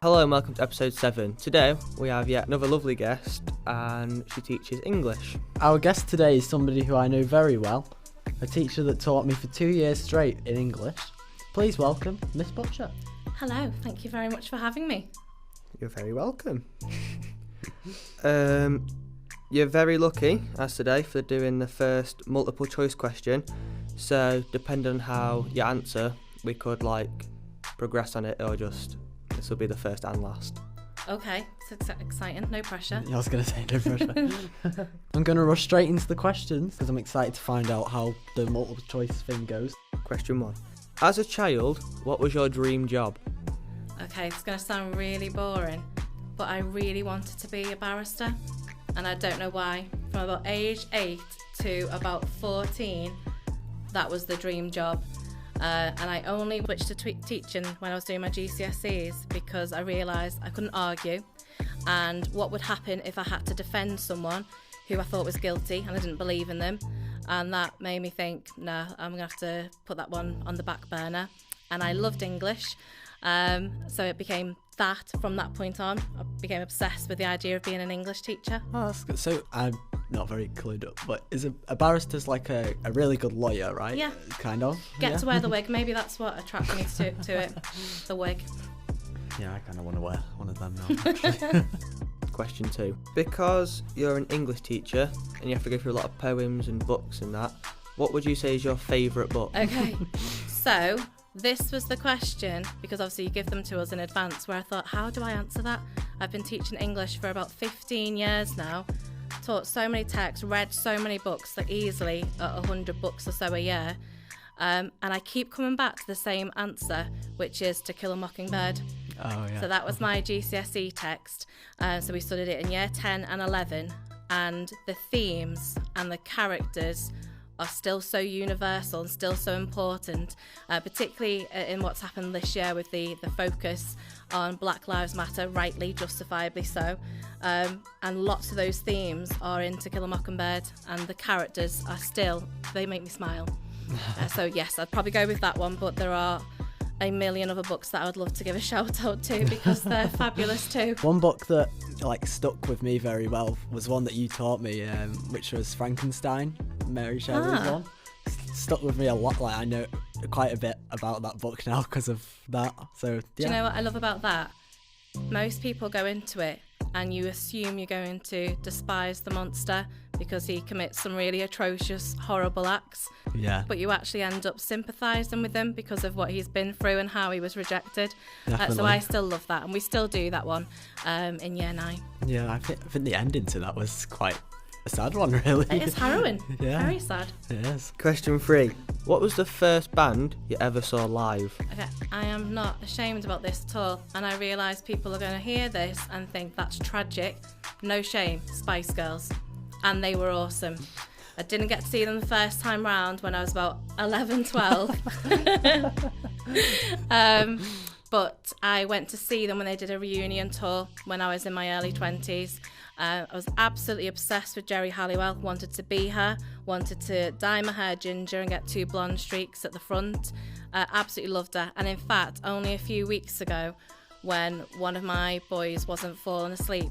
Hello and welcome to episode 7. Today we have yet another lovely guest and she teaches English. Our guest today is somebody who I know very well, a teacher that taught me for 2 years straight in English. Please welcome Miss Butcher. Hello, thank you very much for having me. You're very welcome. You're very lucky as today for doing the first multiple choice question. So depending on how you answer, we could progress on it or just this will be the first and last. Okay, it's exciting, no pressure. I was going to say no pressure. I'm going to rush straight into the questions because I'm excited to find out how the multiple choice thing goes. Question 1. As a child, what was your dream job? Okay, it's going to sound really boring, but I really wanted to be a barrister, and I don't know why. From about age 8 to about 14, that was the dream job. And I only switched to teaching when I was doing my GCSEs because I realised I couldn't argue, and what would happen if I had to defend someone who I thought was guilty and I didn't believe in them, and that made me think, no, I'm going to have to put that one on the back burner. And I loved English, so it became that. From that point on, I became obsessed with the idea of being an English teacher. Oh, that's good. So I'm not very clued up, but is a barrister's like a really good lawyer, right? Yeah. Kind of. Get to wear the wig. Maybe that's what attracted me to it, the wig. Yeah, I kind of want to wear one of them now. Question 2. Because you're an English teacher and you have to go through a lot of poems and books and that, what would you say is your favourite book? Okay, so this was the question, because obviously you give them to us in advance, where I thought, how do I answer that? I've been teaching English for about 15 years now, taught so many texts, read so many books, like easily 100 books or so a year, and I keep coming back to the same answer, which is To Kill a Mockingbird. Oh, yeah. So that was my GCSE text, so we studied it in year 10 and 11, and the themes and the characters are still so universal and still so important, particularly in what's happened this year with the focus on Black Lives Matter, rightly, justifiably so. And lots of those themes are in To Kill a Mockingbird, and the characters are still, they make me smile. So yes, I'd probably go with that one, but there are a million other books that I would love to give a shout out to because they're fabulous too. One book that stuck with me very well was one that you taught me, which was Frankenstein, Mary Shelley's one. Stuck with me a lot. I know quite a bit about that book now because of that. So yeah. Do you know what I love about that? Most people go into it and you assume you're going to despise the monster because he commits some really atrocious, horrible acts. Yeah. But you actually end up sympathising with him because of what he's been through and how he was rejected. So I still love that, and we still do that one in year 9. Yeah, I think the ending to that was quite a sad one, really. It is harrowing. Yeah. Very sad. It is. Question 3. What was the first band you ever saw live? Okay, I am not ashamed about this at all, and I realise people are going to hear this and think that's tragic. No shame, Spice Girls. And they were awesome. I didn't get to see them the first time round when I was about 11, 12. But I went to see them when they did a reunion tour when I was in my early 20s. I was absolutely obsessed with Geri Halliwell, wanted to be her, wanted to dye my hair ginger and get 2 blonde streaks at the front. Absolutely loved her. And in fact, only a few weeks ago, when one of my boys wasn't falling asleep,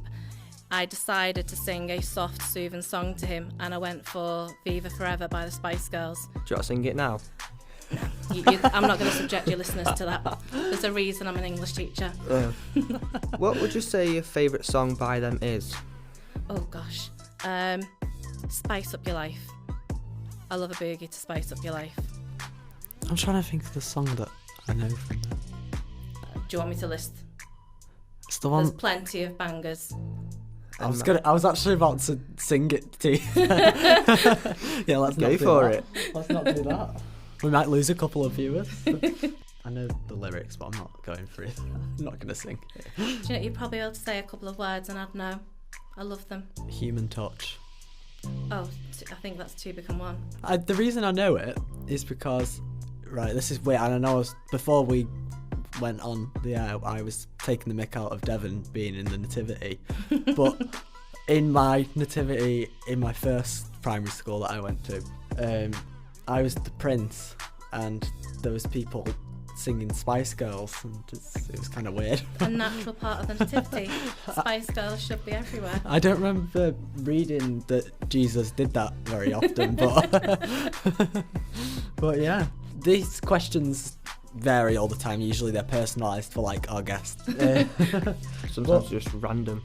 I decided to sing a soft, soothing song to him, and I went for Viva Forever by the Spice Girls. Do you want to sing it now? I'm not going to subject your listeners to that. There's a reason I'm an English teacher. What would you say your favourite song by them is? Oh gosh, Spice Up Your Life. I love a boogie to spice up your life. I'm trying to think of the song that I know from that. Do you want me to list? It's the one. There's plenty of bangers. I was actually about to sing it to you. Yeah, let's go not do for that. it. Let's not do that. We might lose a couple of viewers. I know the lyrics, but I'm not going through them. I'm not going to sing. Do you know, you'd probably be able to say a couple of words and I'd know. I love them. Human Touch. Oh, I think that's 2 become 1. The reason I know it is because, right, this is weird, and I know before we went on the air, I was taking the mick out of Devon being in the nativity, but in my nativity, in my first primary school that I went to, I was the prince, and there was people singing Spice Girls, and it was kind of weird. A natural part of the nativity. Spice Girls should be everywhere. I don't remember reading that Jesus did that very often, but yeah. These questions vary all the time. Usually they're personalised for like our guests. Sometimes just random.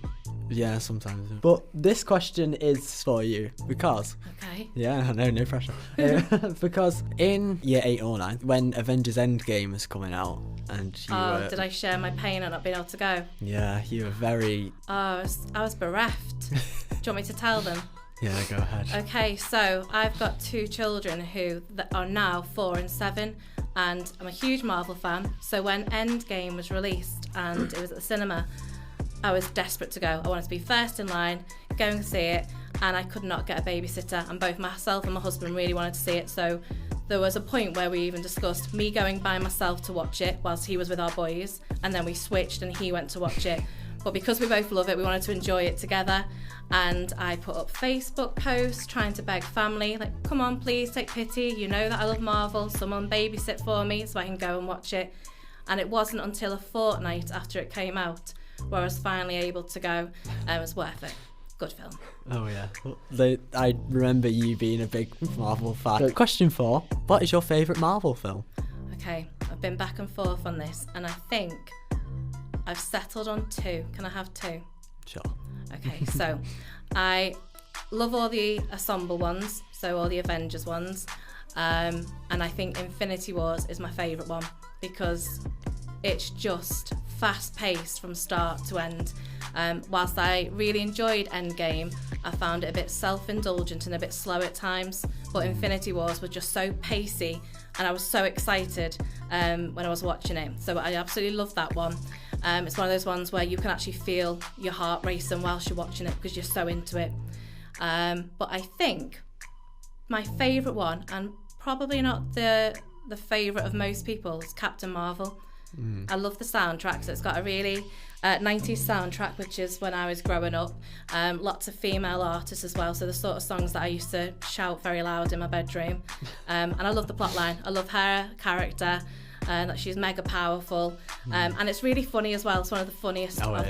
Yeah, sometimes. But this question is for you because... Okay. Yeah, no pressure. Because in year 8 or 9, when Avengers Endgame was coming out, and you did I share my pain at not being able to go? Yeah, you were very... I was bereft. Do you want me to tell them? Yeah, go ahead. Okay, so I've got 2 children who are now 4 and 7, and I'm a huge Marvel fan. So when Endgame was released and it was at the cinema, I was desperate to go. I wanted to be first in line, go and see it, and I could not get a babysitter. And both myself and my husband really wanted to see it. So there was a point where we even discussed me going by myself to watch it whilst he was with our boys, and then we switched and he went to watch it. But because we both love it, we wanted to enjoy it together. And I put up Facebook posts trying to beg family, like, come on, please take pity. You know that I love Marvel. Someone babysit for me so I can go and watch it. And it wasn't until a fortnight after it came out where I was finally able to go, and it was worth it. Good film. Oh yeah. I remember you being a big Marvel fan. Question 4, what is your favourite Marvel film? Okay, I've been back and forth on this, and I think I've settled on 2. Can I have 2? Sure. Okay, so I love all the ensemble ones, so all the Avengers ones, and I think Infinity Wars is my favourite one because it's just fast-paced from start to end. Whilst I really enjoyed Endgame, I found it a bit self-indulgent and a bit slow at times, but Infinity Wars was just so pacey, and I was so excited when I was watching it. So I absolutely love that one. It's one of those ones where you can actually feel your heart racing whilst you're watching it because you're so into it. But I think my favourite one, and probably not the favourite of most people, is Captain Marvel. I love the soundtrack, so it's got a really 90s soundtrack, which is when I was growing up. Lots of female artists as well, so the sort of songs that I used to shout very loud in my bedroom. And I love the plot line. I love her character, that she's mega powerful, and it's really funny as well. It's one of the funniest of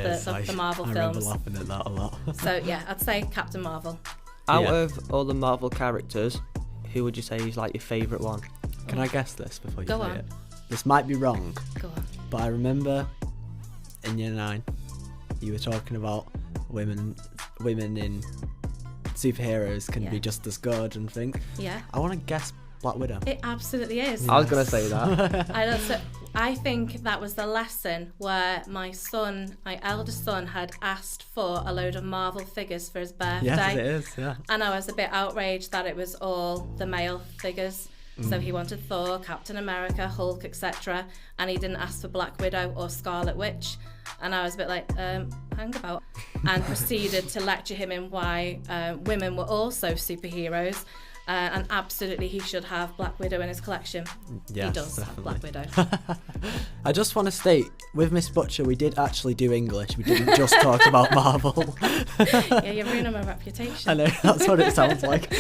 the Marvel films. I remember laughing at that a lot. So yeah, I'd say Captain Marvel. Out of all the Marvel characters, who would you say is like your favourite one? Can I guess this before you Go say on. it? This might be wrong. Go on. But I remember in year 9, you were talking about women in superheroes can be just as good and things. Yeah. I want to guess Black Widow. It absolutely is. I was going to say that. I think that was the lesson where my eldest son, had asked for a load of Marvel figures for his birthday. Yes, it is, yeah. And I was a bit outraged that it was all the male figures. So he wanted Thor, Captain America, Hulk, etc. And he didn't ask for Black Widow or Scarlet Witch. And I was a bit like, hang about. And proceeded to lecture him in why women were also superheroes. And absolutely he should have Black Widow in his collection. Yes, he does definitely. have Black Widow. I just want to state, with Miss Butcher, we did actually do English. We didn't just talk about Marvel. Yeah, you're ruining my reputation. I know, that's what it sounds like.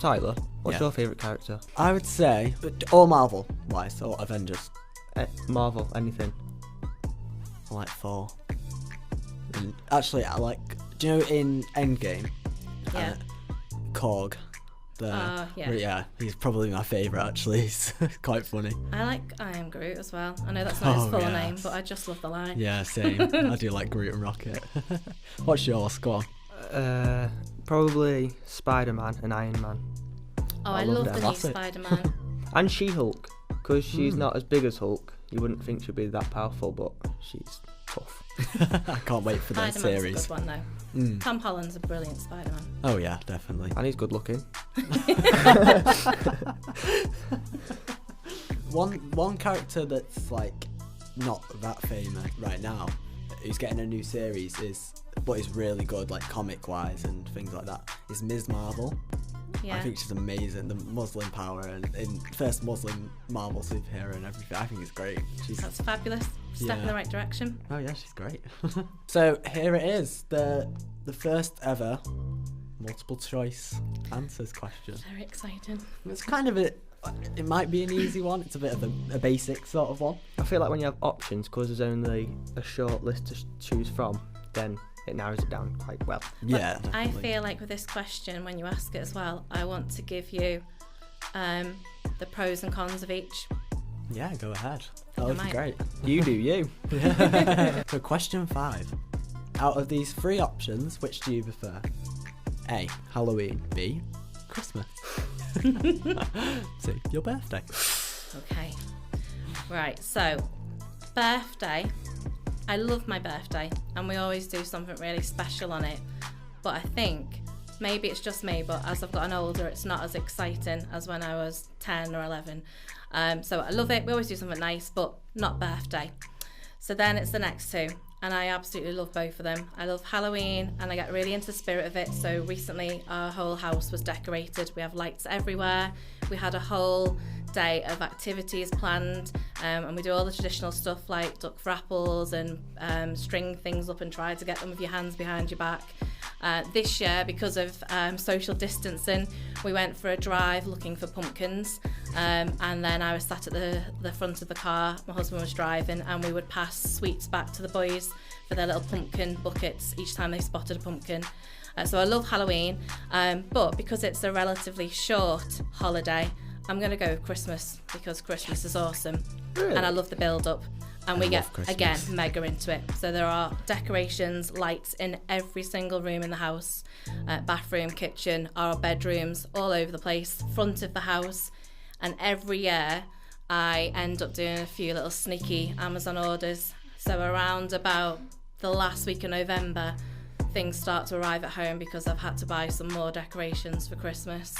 Tyler, what's your favourite character? I would say, all Marvel-wise, or Avengers. Marvel, anything. I like Thor. And actually, I like, do you know in Endgame? Yeah. Korg. He's probably my favourite actually. He's quite funny. I like I Am Groot as well. I know that's not his full name, but I just love the line. Yeah, same. I do like Groot and Rocket. What's yours? Go on. Probably Spider-Man and Iron Man. Oh, I love the new Spider-Man. And She-Hulk, because she's not as big as Hulk. You wouldn't think she'd be that powerful, but she's tough. I can't wait for that series. Spider-Man's a good one though. Tom Holland's a brilliant Spider-Man. Oh yeah, definitely. And he's good looking. One character that's like not that famous right now, who's getting a new series but is really good, like comic wise and things like that, is Ms. Marvel. Yeah. I think she's amazing. The Muslim power and first Muslim Marvel superhero and everything. I think it's great. That's fabulous. Step in the right direction. Oh yeah, she's great. So here it is, the first ever multiple choice answers question. Very exciting. It's kind of it might be an easy one. It's a bit of a basic sort of one. I feel like when you have options, because there's only a short list to choose from, then it narrows it down quite well. Yeah, I feel like with this question, when you ask it as well, I want to give you the pros and cons of each. Yeah, go ahead. That would be great. You do you. So question 5. Out of these 3 options, which do you prefer? A, Halloween. B, Christmas. C, your birthday. Okay. Right, so birthday. I love my birthday and we always do something really special on it. But I think maybe it's just me, but as I've gotten older, it's not as exciting as when I was 10 or 11. So I love it. We always do something nice, but not birthday. So then it's the next 2. And I absolutely love both of them. I love Halloween and I get really into the spirit of it. So recently our whole house was decorated. We have lights everywhere. We had a whole day of activities planned, and we do all the traditional stuff like duck for apples and string things up and try to get them with your hands behind your back. This year, because of social distancing, we went for a drive looking for pumpkins, and then I was sat at the front of the car, my husband was driving, and we would pass sweets back to the boys for their little pumpkin buckets each time they spotted a pumpkin. So I love Halloween, but because it's a relatively short holiday, I'm going to go with Christmas because Christmas is awesome. Really? And I love the build-up. And we get, Christmas. again, mega into it. So there are decorations, lights in every single room in the house. Bathroom, kitchen, our bedrooms, all over the place, front of the house. And every year, I end up doing a few little sneaky Amazon orders. So around about the last week of November, things start to arrive at home because I've had to buy some more decorations for Christmas.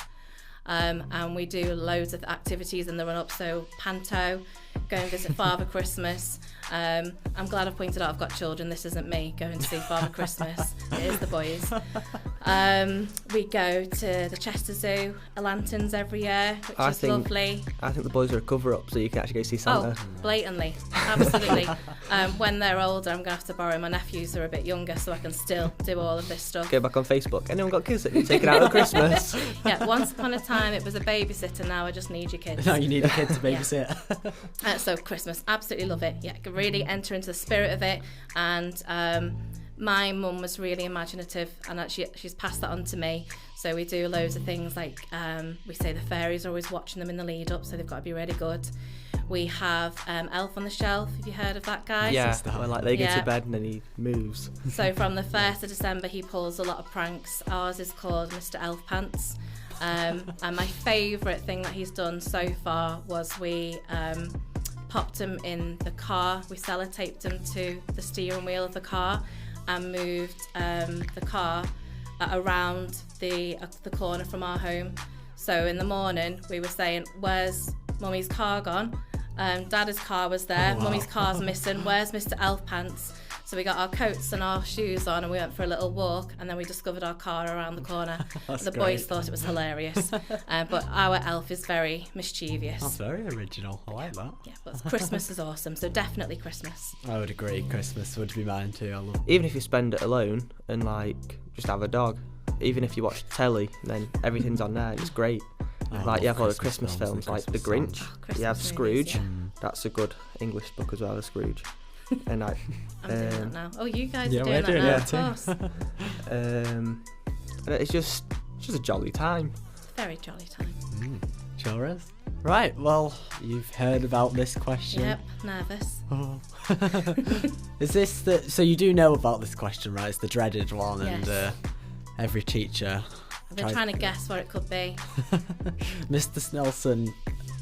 And we do loads of activities in the run-up, so Panto, go and visit Father Christmas. I'm glad I've pointed out I've got children. This isn't me going to see Father Christmas. It is the boys. We go to the Chester Zoo, lanterns every year, which is lovely. I think the boys are a cover-up, so you can actually go see Santa. Oh, blatantly, absolutely. When they're older, I'm going to have to borrow my nephews who are a bit younger so I can still do all of this stuff. Go back on Facebook. Anyone got kids that need taken out at Christmas? Yeah, once upon a time it was a babysitter, now I just need your kids. No, you need a kid to babysit. So Christmas, absolutely love it. Yeah, can really enter into the spirit of it. And my mum was really imaginative, and she's passed that on to me. So we do loads of things like we say the fairies are always watching them in the lead up, so they've got to be really good. We have Elf on the Shelf. Have you heard of that guy? Yeah, where like they go to bed and then he moves. So from the 1st of December he pulls a lot of pranks. Ours is called Mr. Elf Pants. And my favourite thing that he's done so far was we popped him in the car. We sellotaped him to the steering wheel of the car and moved the car around the corner from our home. So in the morning we were saying, where's Mummy's car gone? Dad's car was there. Oh, wow. Mummy's car's missing. Where's Mr. Elf Pants? So we got our coats and our shoes on and we went for a little walk, and then we discovered our car around the corner. The boys thought it was hilarious. But our elf is very mischievous. That's very original. I like that. Yeah, but Christmas is awesome, so definitely Christmas. I would agree. Christmas would be mine too. I love. Even if you spend it alone and like just have a dog, even if you watch telly, then everything's on there and it's great. Like you have all the Christmas films like The Grinch. You have Scrooge. That's a good English book as well as Scrooge. And like, I'm doing that now. Oh, you guys yeah, are doing we're that doing now, it of too. course. and it's just a jolly time. Very jolly time. Sure is. Right, well, you've heard about this question. Yep, nervous. Oh. Is this so you do know about this question, right? It's the dreaded one, Yes. and every teacher. I've been trying to guess what it could be. Mr. Snelson,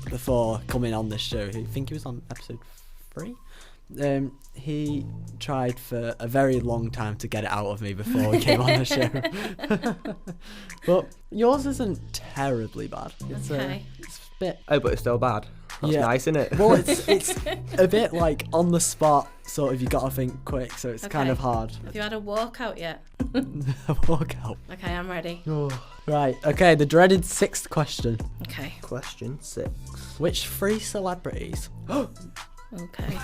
before coming on this show, I think he was on episode 3. He tried for a very long time to get it out of me before we came on the show. But yours isn't terribly bad. It's Okay. it's a bit. Oh, but it's still bad. That's nice, isn't it? Well, it's a bit like on the spot, sort of. You got to think quick, so it's kind of hard. Have you had a walkout yet? Walk out. Okay, I'm ready. Oh. Right. Okay. The dreaded 6th question. Okay. Question 6. Which 3 celebrities? Okay.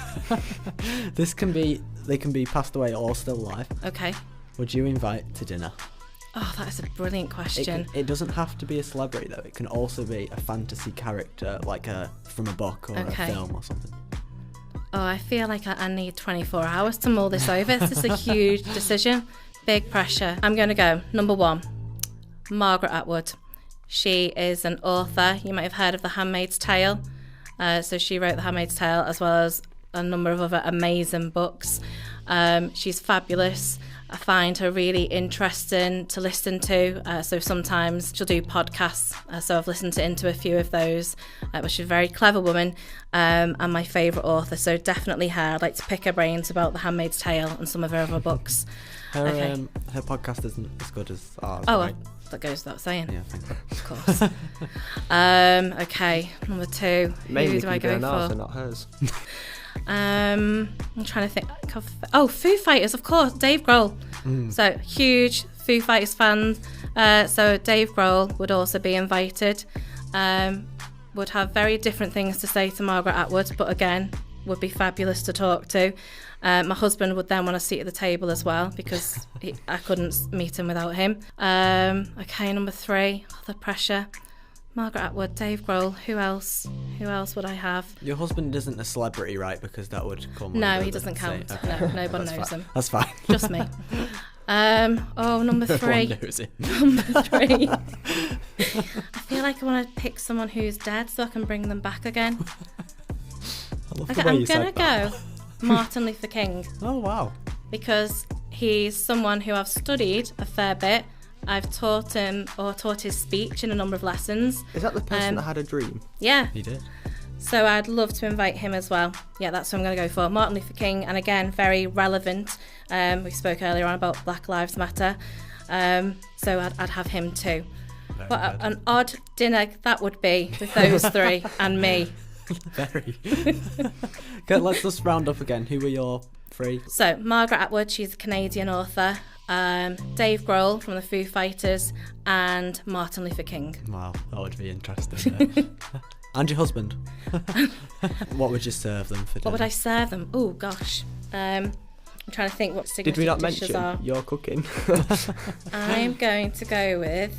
They can be passed away or still alive. Okay. Would you invite to dinner? Oh, that is a brilliant question. It doesn't have to be a celebrity though. It can also be a fantasy character, like from a book or a film or something. Oh, I feel like I need 24 hours to mull this over. This is a huge decision. Big pressure. I'm going to go. Number 1, Margaret Atwood. She is an author. You might have heard of The Handmaid's Tale. So she wrote The Handmaid's Tale as well as a number of other amazing books. She's fabulous. I find her really interesting to listen to. So sometimes she'll do podcasts. So I've listened into a few of those. But she's a very clever woman and my favourite author. So definitely her. I'd like to pick her brains about The Handmaid's Tale and some of her other books. Her podcast isn't as good as ours. Oh, right? That goes without saying. Yeah, thank you. Of course. Okay, number 2. Mainly Who do I go for? ours and not hers. I'm trying to think. Oh, Foo Fighters, of course. Dave Grohl. So huge Foo Fighters fan. So Dave Grohl would also be invited. Would have very different things to say to Margaret Atwood, but again, would be fabulous to talk to. My husband would then want a seat at the table as well because I couldn't meet him without him. Okay, number 3. Oh, the pressure. Margaret Atwood, Dave Grohl. Who else? Who else would I have? Your husband isn't a celebrity, right? Because that would come. No, under he the doesn't count. Okay. No, nobody knows him. That's fine. Just me. Number 3. Everyone knows him. Number 3. I feel like I want to pick someone who's dead so I can bring them back again. I love Okay, the way I'm you gonna said that. go Martin Luther King Oh wow. because he's someone who I've studied a fair bit. I've taught him or taught his speech in a number of lessons. Is that the person that had a dream? Yeah. He did. So I'd love to invite him as well. Yeah, that's what I'm going to go for. Martin Luther King, and again, very relevant. We spoke earlier on about Black Lives Matter. So I'd have him too. What an odd dinner that would be with those 3 and me. Very. Okay, let's just round up again. Who were your 3? So Margaret Atwood, she's a Canadian author. Dave Grohl from the Foo Fighters and Martin Luther King. Wow, that would be interesting. And your husband. What would you serve them for dinner? What would I serve them? Oh gosh. I'm trying to think what signature Did we not dishes mention are. your cooking? I'm going to go with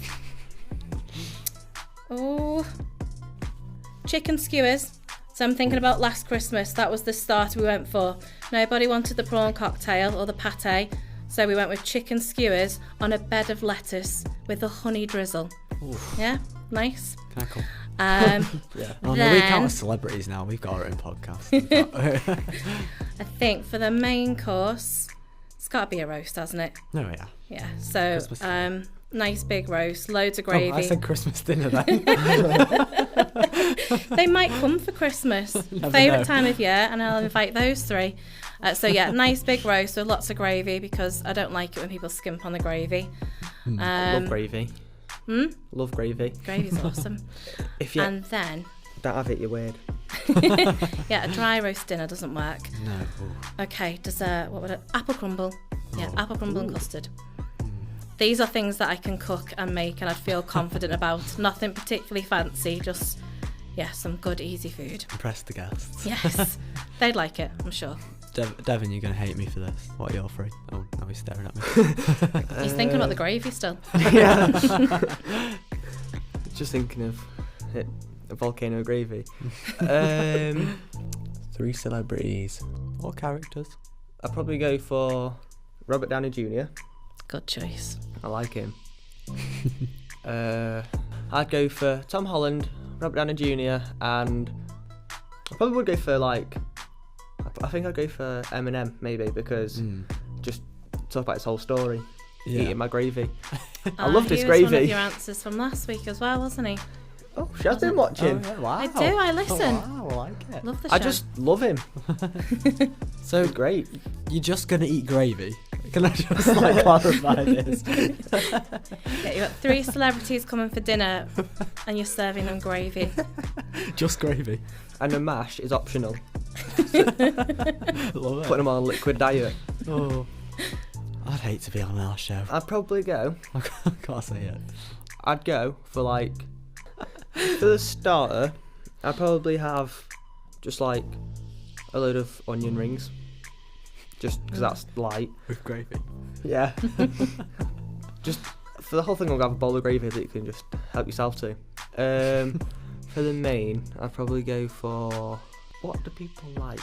chicken skewers. So I'm thinking about last Christmas. That was the starter we went for. Nobody wanted the prawn cocktail or the pate, so we went with chicken skewers on a bed of lettuce with a honey drizzle. Oof. Yeah, nice. Can I come? Yeah. Oh no, we can't have celebrities now. We've got our own podcast. I think for the main course, it's got to be a roast, hasn't it? No, yeah. Yeah. So Christmas nice big roast, loads of gravy. Oh, I said Christmas dinner then. They might come for Christmas. Never Favourite know. time of year, and I'll invite those 3. So yeah, nice big roast with lots of gravy because I don't like it when people skimp on the gravy. Love gravy. Love gravy. Gravy's awesome. If you And then, don't have it, you're weird. yeah, a dry roast dinner doesn't work. No. Ooh. Okay, dessert. What would it? Apple crumble. Yeah, Oh. apple crumble and custard. These are things that I can cook and make and I'd feel confident about. Nothing particularly fancy, just, yeah, some good, easy food. Impress the guests. Yes, they'd like it, I'm sure. Devin, you're going to hate me for this. What are your 3? Oh, now he's staring at me. He's thinking about the gravy still. Yeah. Just thinking of it, a volcano gravy. 3 celebrities. Or characters. I'd probably go for Robert Downey Jr. Good choice. I like him. I'd go for Tom Holland, Robert Downey Jr. and I probably would go for I think I'd go for Eminem maybe because just talk about his whole story. Yeah. Eating my gravy. I loved his He was one of gravy. your answers from last week as well, wasn't he? Oh, she has been watching. Oh, yeah, wow. I do, I listen. Oh, wow, I like it. Love the show. I just love him. So He's great. you're just going to eat gravy? Can I just clarify this? Yeah, you've got 3 celebrities coming for dinner and you're serving them gravy. Just gravy. And the mash is optional. Love Putting them on a liquid diet. Oh, I'd hate to be on our show. I'd probably go. I can't say it. I'd go for for the starter, I'd probably have just a load of onion rings. Just because that's light. With gravy. Yeah. Just For the whole thing, I'll have a bowl of gravy that you can just help yourself to. For the main, I'd probably go for... What do people like?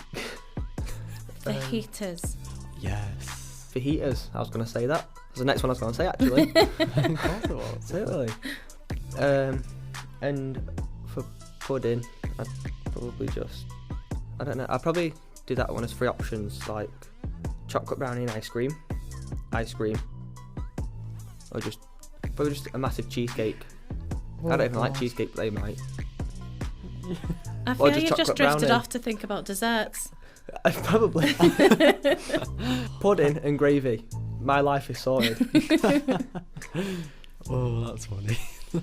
Fajitas. Yes. Fajitas. I was going to say that. That's the next one I was going to say, actually. Of course it was. Totally. And for pudding, I'd probably just... I don't know. I'd probably do that one as 3 options, like chocolate brownie and ice cream. Or probably just a massive cheesecake. Oh, I don't even like God. cheesecake, but they might. I Or feel just you've just chocolate drifted brownie. off to think about desserts. Probably. Pudding and gravy. My life is sorted. Oh, that's funny. Who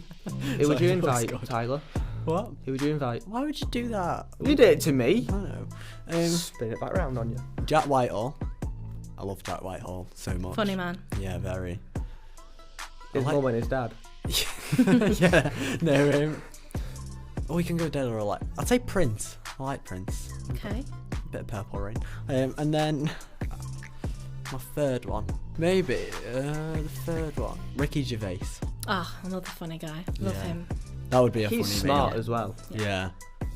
would you Sorry, invite, that was good. Tyler? What? Who would you invite? Why would you do that? You did it to me. I don't know. Spin it back round on you. Jack Whitehall. I love Jack Whitehall so much. Funny man. Yeah, very. His like- mum and his dad. Yeah. No. We can go dead or alive. I'd say Prince. I like Prince. Okay. Bit of Purple Rain. And then my third one. Maybe the third one. Ricky Gervais. Ah, another funny guy. Love Yeah. him. That would be a He's funny smart meal. as well. Yeah.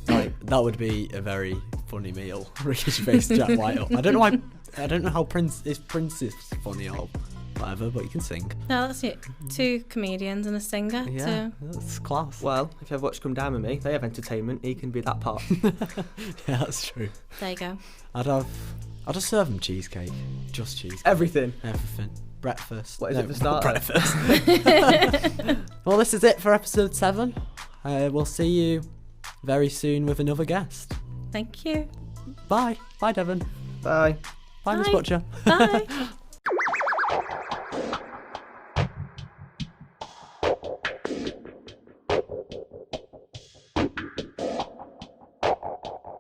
Like, that would be a very funny meal. Ricky Gervais, Jack Whitehall. I don't know why. I don't know how Prince is funny or whatever, but you can sing. No, that's it. 2 comedians and a singer. Yeah, that's class. Well, if you ever watch Come Down With Me, they have entertainment. He can be that part. Yeah, that's true. There you go. I'd just serve him cheesecake. Just cheesecake. Everything. Everything. Breakfast. What is No, it for starter? Breakfast. Well, this is it for episode 7. We'll see you very soon with another guest. Thank you. Bye. Bye, Devon. Bye. Bye, Miss Bye. Butcher. Bye.